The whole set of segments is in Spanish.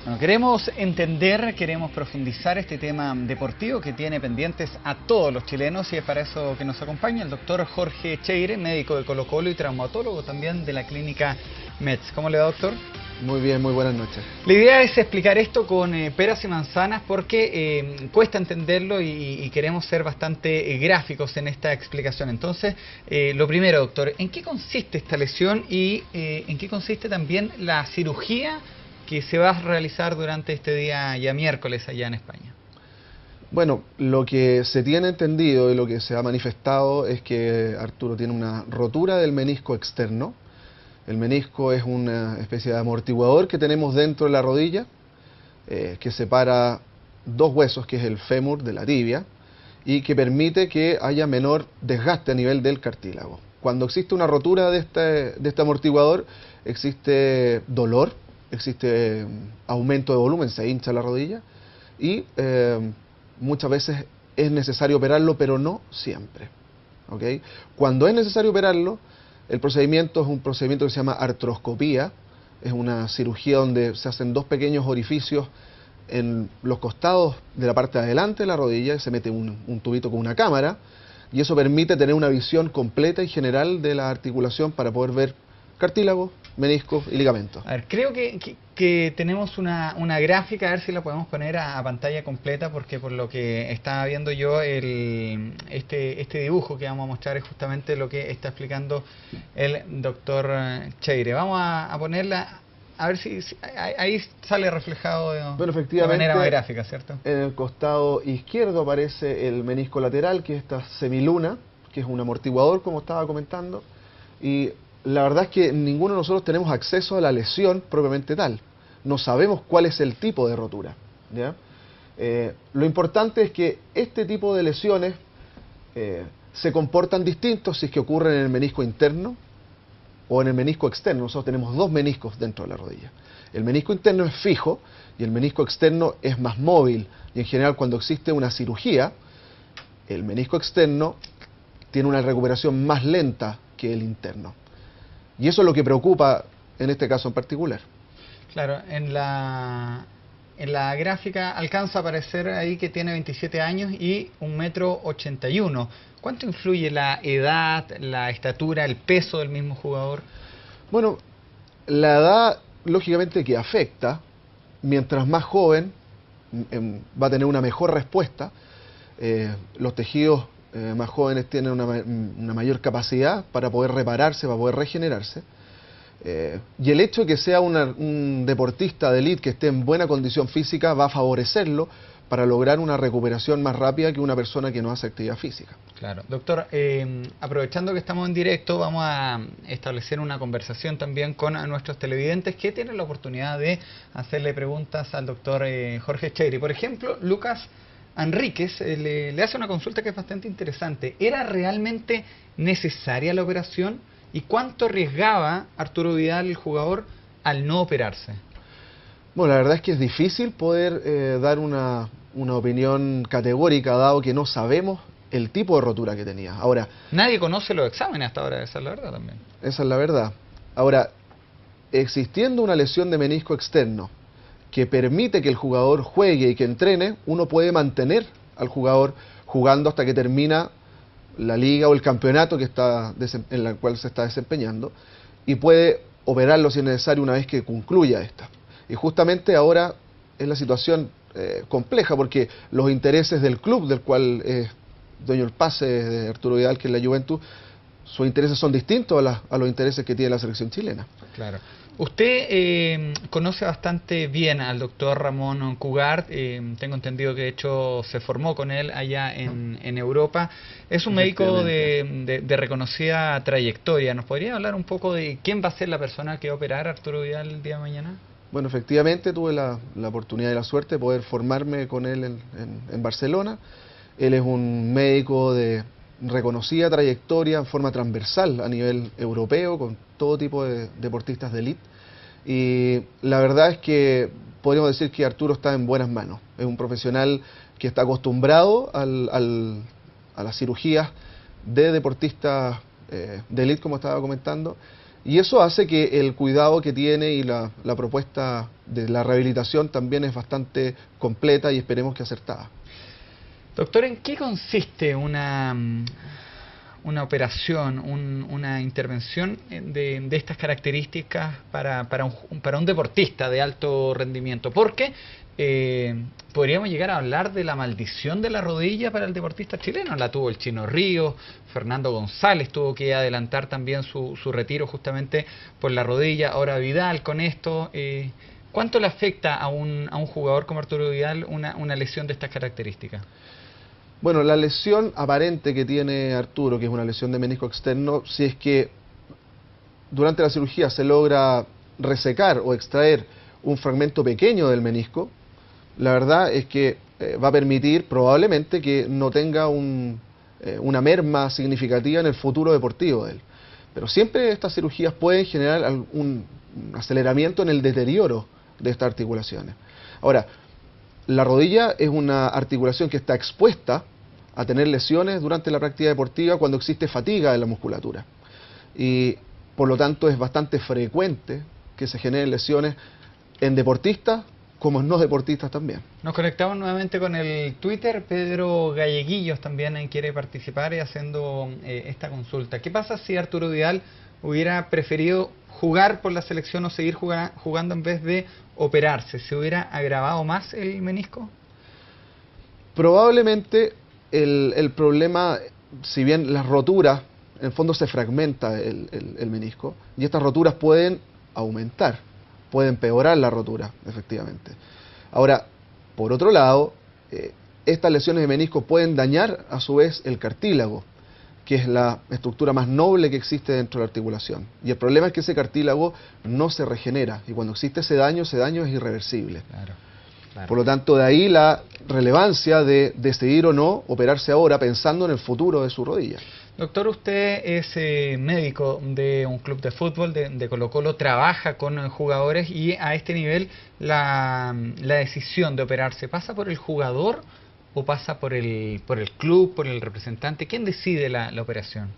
Bueno, queremos entender, queremos profundizar este tema deportivo que tiene pendientes a todos los chilenos y es para eso que nos acompaña el doctor Jorge Cheire, médico de Colo-Colo y traumatólogo también de la clínica Metz. ¿Cómo le va, doctor? Muy bien, muy buenas noches. La idea es explicar esto con peras y manzanas porque cuesta entenderlo y queremos ser bastante gráficos en esta explicación. Entonces, lo primero, doctor, ¿en qué consiste esta lesión y en qué consiste también la cirugía que se va a realizar durante este día ya miércoles allá en España? Bueno, lo que se tiene entendido y lo que se ha manifestado es que Arturo tiene una rotura del menisco externo. El menisco es una especie de amortiguador que tenemos dentro de la rodilla, que separa dos huesos, que es el fémur de la tibia, y que permite que haya menor desgaste a nivel del cartílago. Cuando existe una rotura de este amortiguador, existe dolor, existe aumento de volumen, se hincha la rodilla, y muchas veces es necesario operarlo, pero no siempre. ¿Okay? Cuando es necesario operarlo, el procedimiento es un procedimiento que se llama artroscopía. Es una cirugía donde se hacen dos pequeños orificios en los costados de la parte de adelante de la rodilla, y se mete un tubito con una cámara, y eso permite tener una visión completa y general de la articulación para poder ver cartílago, meniscos y ligamentos. A ver, creo que tenemos una gráfica, a ver si la podemos poner a pantalla completa, porque por lo que estaba viendo yo, este dibujo que vamos a mostrar es justamente lo que está explicando el doctor Cheire. Vamos a ponerla, a ver si ahí sale reflejado de manera más gráfica, ¿cierto? En el costado izquierdo aparece el menisco lateral, que es esta semiluna, que es un amortiguador, como estaba comentando, y la verdad es que ninguno de nosotros tenemos acceso a la lesión propiamente tal. No sabemos cuál es el tipo de rotura, ¿ya? Lo importante es que este tipo de lesiones se comportan distintos si es que ocurren en el menisco interno o en el menisco externo. Nosotros tenemos dos meniscos dentro de la rodilla. El menisco interno es fijo y el menisco externo es más móvil. Y en general, cuando existe una cirugía, el menisco externo tiene una recuperación más lenta que el interno. Y eso es lo que preocupa en este caso en particular. Claro, en la gráfica alcanza a aparecer ahí que tiene 27 años y 1,81 m. ¿Cuánto influye la edad, la estatura, el peso del mismo jugador? Bueno, la edad lógicamente que afecta. Mientras más joven va a tener una mejor respuesta. Los tejidos más jóvenes tienen una mayor capacidad para poder repararse, para poder regenerarse. Y el hecho de que sea un deportista de élite que esté en buena condición física va a favorecerlo para lograr una recuperación más rápida que una persona que no hace actividad física. Claro. Doctor, aprovechando que estamos en directo, vamos a establecer una conversación también con nuestros televidentes que tienen la oportunidad de hacerle preguntas al doctor Jorge Cheire. Por ejemplo, Lucas Enríquez le hace una consulta que es bastante interesante. ¿Era realmente necesaria la operación? ¿Y cuánto arriesgaba Arturo Vidal, el jugador, al no operarse? Bueno, la verdad es que es difícil poder dar una opinión categórica, dado que no sabemos el tipo de rotura que tenía. Ahora, nadie conoce los exámenes hasta ahora, esa es la verdad también. Esa es la verdad. Ahora, existiendo una lesión de menisco externo que permite que el jugador juegue y que entrene, uno puede mantener al jugador jugando hasta que termina la liga o el campeonato en el cual se está desempeñando, y puede operarlo si es necesario una vez que concluya esta. Y justamente ahora es la situación compleja, porque los intereses del club del cual es dueño el pase de Arturo Vidal, que es la Juventus, sus intereses son distintos a los intereses que tiene la selección chilena. Claro. Usted conoce bastante bien al doctor Ramón Cugat, tengo entendido que de hecho se formó con él allá en Europa. Es un médico de reconocida trayectoria. ¿Nos podría hablar un poco de quién va a ser la persona que va a operar a Arturo Vidal el día de mañana? Bueno, efectivamente tuve la oportunidad y la suerte de poder formarme con él en Barcelona. Él es un médico de reconocida trayectoria en forma transversal a nivel europeo, con todo tipo de deportistas de élite. Y la verdad es que podríamos decir que Arturo está en buenas manos. Es un profesional que está acostumbrado a las cirugías de deportistas de élite, como estaba comentando, Y eso hace que el cuidado que tiene y la propuesta de la rehabilitación también es bastante completa y esperemos que acertada. Doctor, ¿en qué consiste una operación, una intervención de estas características para un deportista de alto rendimiento? Porque podríamos llegar a hablar de la maldición de la rodilla para el deportista chileno. La tuvo el Chino Ríos, Fernando González tuvo que adelantar también su retiro justamente por la rodilla. Ahora Vidal con esto. ¿Cuánto le afecta a un jugador como Arturo Vidal una lesión de estas características? Bueno, la lesión aparente que tiene Arturo, que es una lesión de menisco externo, si es que durante la cirugía se logra resecar o extraer un fragmento pequeño del menisco, la verdad es que va a permitir probablemente que no tenga una merma significativa en el futuro deportivo de él. Pero siempre estas cirugías pueden generar un aceleramiento en el deterioro de estas articulaciones. Ahora, la rodilla es una articulación que está expuesta a tener lesiones durante la práctica deportiva cuando existe fatiga de la musculatura. Y por lo tanto es bastante frecuente que se generen lesiones en deportistas como en no deportistas también. Nos conectamos nuevamente con el Twitter. Pedro Galleguillos también quiere participar y haciendo esta consulta. ¿Qué pasa si Arturo Vidal hubiera preferido jugar por la selección o seguir jugando en vez de operarse? ¿Se hubiera agravado más el menisco? Probablemente el problema, si bien las roturas, en el fondo se fragmenta el menisco, y estas roturas pueden aumentar, pueden empeorar la rotura, efectivamente. Ahora, por otro lado, estas lesiones de menisco pueden dañar a su vez el cartílago, que es la estructura más noble que existe dentro de la articulación. Y el problema es que ese cartílago no se regenera, y cuando existe ese daño es irreversible. Claro. Por lo tanto, de ahí la relevancia de decidir o no operarse ahora pensando en el futuro de su rodilla. Doctor, usted es médico de un club de fútbol, de Colo-Colo, trabaja con jugadores y a este nivel la decisión de operarse, ¿pasa por el jugador o pasa por el club, por el representante? ¿Quién decide la operación?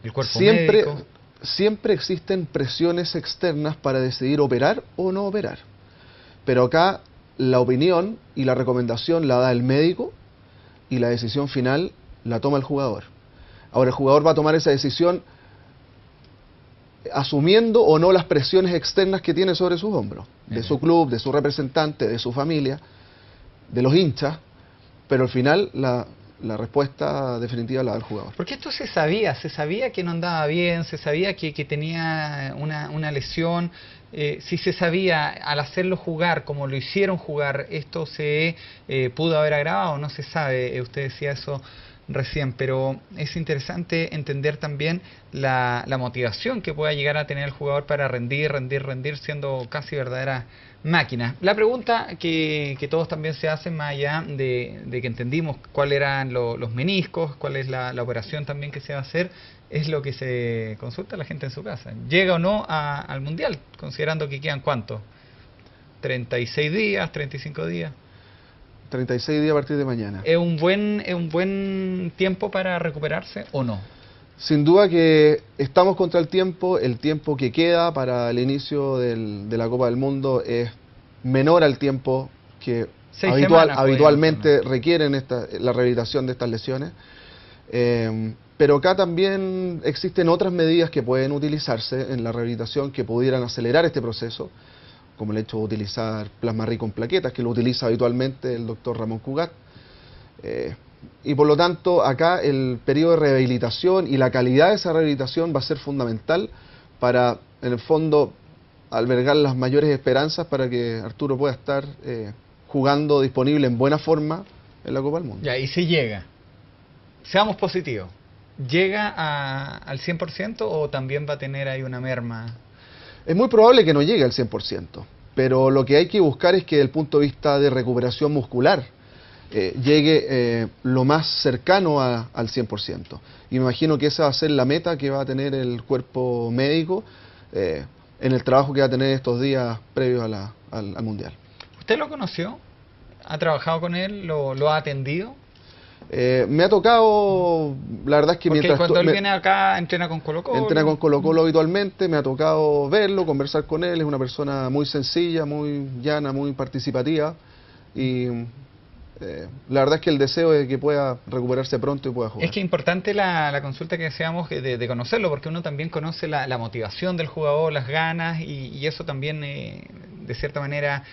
¿El cuerpo médico? Siempre existen presiones externas para decidir operar o no operar. Pero acá la opinión y la recomendación la da el médico y la decisión final la toma el jugador. Ahora el jugador va a tomar esa decisión asumiendo o no las presiones externas que tiene sobre sus hombros, de su club, de su representante, de su familia, de los hinchas, pero al final la respuesta definitiva la da el jugador. Porque esto se sabía que no andaba bien, se sabía que tenía una lesión. Si se sabía al hacerlo jugar como lo hicieron jugar, esto se pudo haber agravado, no se sabe. Usted decía eso recién, pero es interesante entender también la motivación que pueda llegar a tener el jugador para rendir siendo casi verdaderas máquinas. La pregunta que todos también se hacen, más allá de que entendimos cuáles eran los meniscos, cuál es la operación también que se va a hacer, es lo que se consulta a la gente en su casa. ¿Llega o no al Mundial? Considerando que quedan ¿cuánto? 36 días, 35 días. 36 días a partir de mañana. ¿Es un buen tiempo para recuperarse o no? Sin duda que estamos contra el tiempo que queda para el inicio de la Copa del Mundo es menor al tiempo que habitualmente requieren la rehabilitación de estas lesiones. Pero acá también existen otras medidas que pueden utilizarse en la rehabilitación que pudieran acelerar este proceso, como el hecho de utilizar plasma rico en plaquetas, que lo utiliza habitualmente el doctor Ramón Cugat. Y por lo tanto, acá el periodo de rehabilitación y la calidad de esa rehabilitación va a ser fundamental para, en el fondo, albergar las mayores esperanzas para que Arturo pueda estar jugando disponible en buena forma en la Copa del Mundo. Ya, y si llega, seamos positivos, ¿llega al 100% o también va a tener ahí una merma? Es muy probable que no llegue al 100%, pero lo que hay que buscar es que desde el punto de vista de recuperación muscular llegue lo más cercano al 100%. Y me imagino que esa va a ser la meta que va a tener el cuerpo médico en el trabajo que va a tener estos días previos al Mundial. ¿Usted lo conoció? ¿Ha trabajado con él? ¿Lo ha atendido? Me ha tocado, la verdad es que Porque mientras... cuando él viene acá, entrena con Colo-Colo. Entrena con Colo-Colo habitualmente, me ha tocado verlo, conversar con él, es una persona muy sencilla, muy llana, muy participativa y la verdad es que el deseo es que pueda recuperarse pronto y pueda jugar. Es que es importante la consulta que hacíamos de conocerlo, porque uno también conoce la motivación del jugador, las ganas, y eso también, de cierta manera,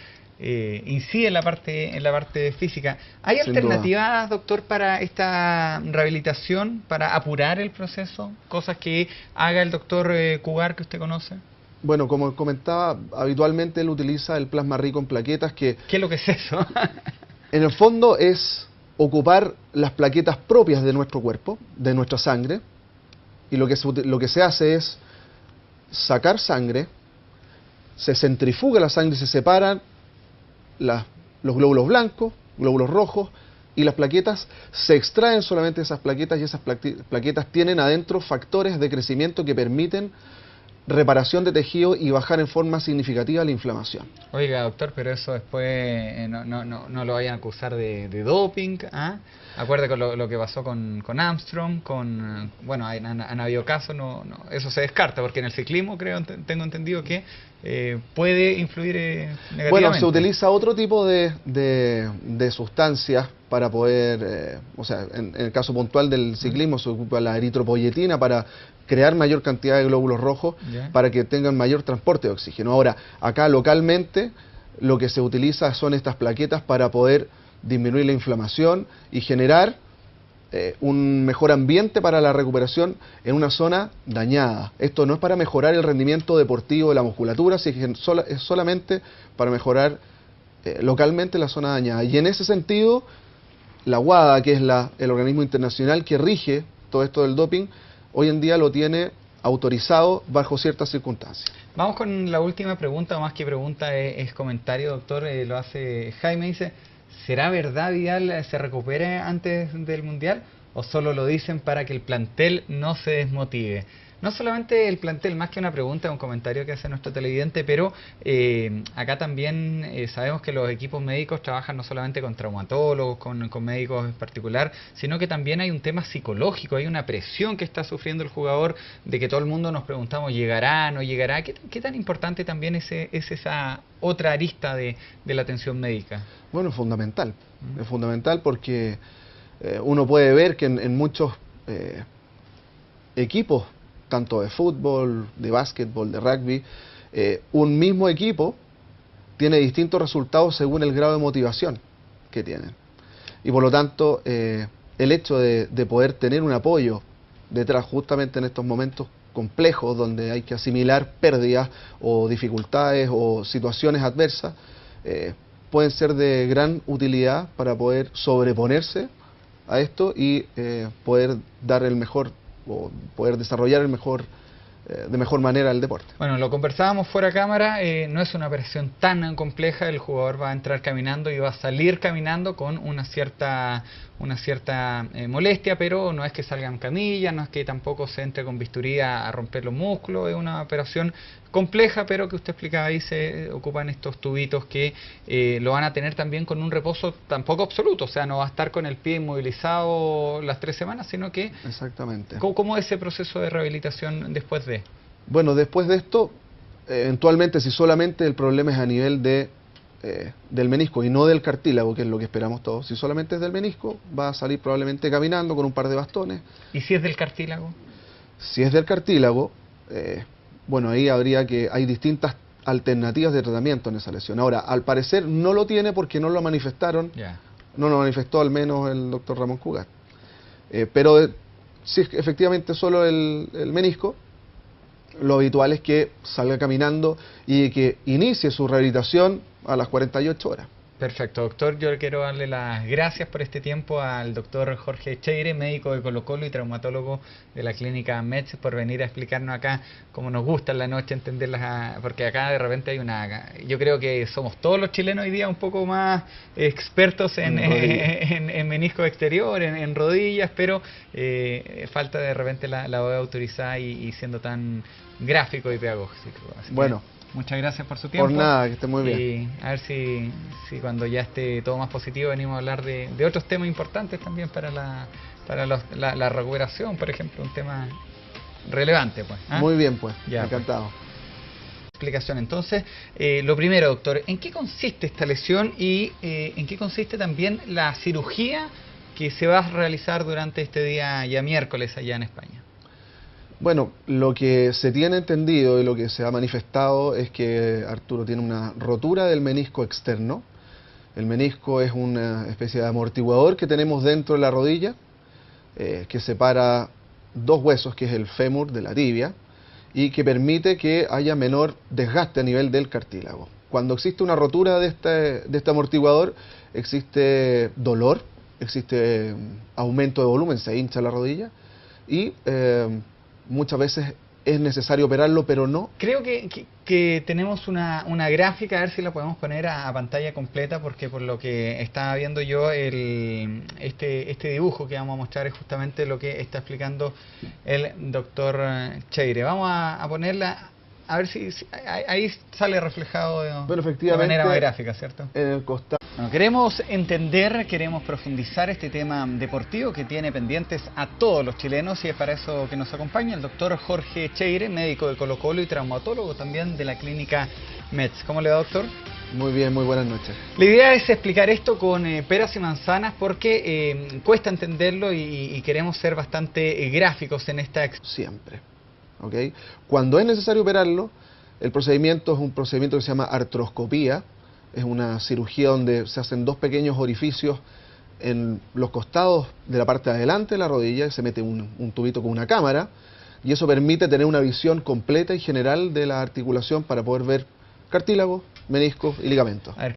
incide en la parte física. ¿Hay Sin alternativas, doctor, para esta rehabilitación, para apurar el proceso? Cosas que haga el doctor Cugar, que usted conoce. Bueno, como comentaba, habitualmente él utiliza el plasma rico en plaquetas que... ¿Qué es lo que es eso? En el fondo es ocupar las plaquetas propias de nuestro cuerpo, de nuestra sangre, y lo que se hace es sacar sangre, se centrifuga la sangre y se separan los glóbulos blancos, glóbulos rojos, y las plaquetas, se extraen solamente esas plaquetas, y esas plaquetas tienen adentro factores de crecimiento que permiten reparación de tejido y bajar en forma significativa la inflamación. Oiga, doctor, pero eso después no lo vayan a acusar de doping, ¿ah? Acuerde con lo que pasó con Armstrong, bueno, han habido casos, eso se descarta, porque en el ciclismo tengo entendido que puede influir negativamente. Bueno, se utiliza otro tipo de sustancias para poder, o sea, en el caso puntual del ciclismo se ocupa la eritropoyetina para crear mayor cantidad de glóbulos rojos para que tengan mayor transporte de oxígeno. Ahora, acá localmente lo que se utiliza son estas plaquetas para poder disminuir la inflamación y generar un mejor ambiente para la recuperación en una zona dañada. Esto no es para mejorar el rendimiento deportivo de la musculatura, sino es solamente para mejorar localmente la zona dañada. Y en ese sentido, la WADA, que es el organismo internacional que rige todo esto del doping, hoy en día lo tiene autorizado bajo ciertas circunstancias. Vamos con la última pregunta, o más que pregunta es comentario, doctor, lo hace Jaime, dice: ¿será verdad Vidal se recupere antes del Mundial o solo lo dicen para que el plantel no se desmotive? No solamente el plantel, más que una pregunta, un comentario que hace nuestro televidente, pero acá también sabemos que los equipos médicos trabajan no solamente con traumatólogos, con médicos en particular, sino que también hay un tema psicológico, hay una presión que está sufriendo el jugador, de que todo el mundo nos preguntamos, ¿llegará, no llegará? ¿Qué tan importante también es esa otra arista de la atención médica? Bueno, es fundamental porque uno puede ver que en muchos equipos, tanto de fútbol, de básquetbol, de rugby, un mismo equipo tiene distintos resultados según el grado de motivación que tienen. Y por lo tanto, el hecho de poder tener un apoyo detrás justamente en estos momentos complejos donde hay que asimilar pérdidas o dificultades o situaciones adversas, pueden ser de gran utilidad para poder sobreponerse a esto y poder dar el mejor o poder desarrollar de mejor manera el deporte. Bueno, lo conversábamos fuera cámara, no es una operación tan compleja, el jugador va a entrar caminando y va a salir caminando con una cierta molestia, pero no es que salga en camilla, no es que tampoco se entre con bisturí a romper los músculos, es una operación compleja, pero que usted explicaba ahí, se ocupan estos tubitos que lo van a tener también con un reposo tampoco absoluto, o sea, no va a estar con el pie inmovilizado las 3 semanas, sino que... Exactamente. ¿Cómo es ese proceso de rehabilitación después de? Bueno, después de esto, eventualmente, si solamente el problema es a nivel del menisco y no del cartílago, que es lo que esperamos todos, si solamente es del menisco, va a salir probablemente caminando con un par de bastones. ¿Y si es del cartílago? Si es del cartílago, bueno, ahí hay distintas alternativas de tratamiento en esa lesión. Ahora, al parecer no lo tiene porque no lo manifestaron, no lo manifestó al menos el doctor Ramón Cugat. Pero si es efectivamente solo el menisco, lo habitual es que salga caminando y que inicie su rehabilitación a las 48 horas. Perfecto, doctor. Yo quiero darle las gracias por este tiempo al doctor Jorge Cheire, médico de Colo-Colo y traumatólogo de la clínica Metz, por venir a explicarnos acá cómo nos gusta en la noche entenderlas, porque acá de repente hay yo creo que somos todos los chilenos hoy día un poco más expertos en menisco exterior, en rodillas, pero falta de repente la voz autorizada y siendo tan gráfico y pedagógico. Bueno, muchas gracias por su tiempo. Por nada, que esté muy bien. Y a ver si cuando ya esté todo más positivo venimos a hablar de otros temas importantes también para la recuperación, por ejemplo, un tema relevante, pues. ¿Ah? Muy bien, pues. Ya, Encantado. Explicación. Entonces, lo primero, doctor, ¿en qué consiste esta lesión y en qué consiste también la cirugía que se va a realizar durante este día ya miércoles allá en España? Bueno, lo que se tiene entendido y lo que se ha manifestado es que Arturo tiene una rotura del menisco externo. El menisco es una especie de amortiguador que tenemos dentro de la rodilla, que separa dos huesos, que es el fémur de la tibia, y que permite que haya menor desgaste a nivel del cartílago. Cuando existe una rotura de este amortiguador, existe dolor, existe aumento de volumen, se hincha la rodilla, y muchas veces es necesario operarlo, pero no. Creo que tenemos una gráfica, a ver si la podemos poner a pantalla completa, porque por lo que estaba viendo yo, este dibujo que vamos a mostrar es justamente lo que está explicando el doctor Cheire. Vamos a ponerla, a ver si ahí sale reflejado bueno, de manera más gráfica, ¿cierto? En el costado. Bueno, queremos entender, queremos profundizar este tema deportivo que tiene pendientes a todos los chilenos, y es para eso que nos acompaña el doctor Jorge Cheire, médico de Colo-Colo y traumatólogo también de la clínica Metz. ¿Cómo le va, doctor? Muy bien, muy buenas noches. La idea es explicar esto con peras y manzanas porque cuesta entenderlo y queremos ser bastante gráficos en esta Siempre. ¿Ok? Cuando es necesario operarlo, el procedimiento es un procedimiento que se llama artroscopía. Es una cirugía donde se hacen dos pequeños orificios en los costados de la parte de adelante de la rodilla, y se mete un tubito con una cámara, y eso permite tener una visión completa y general de la articulación para poder ver cartílago, meniscos y ligamentos. A ver,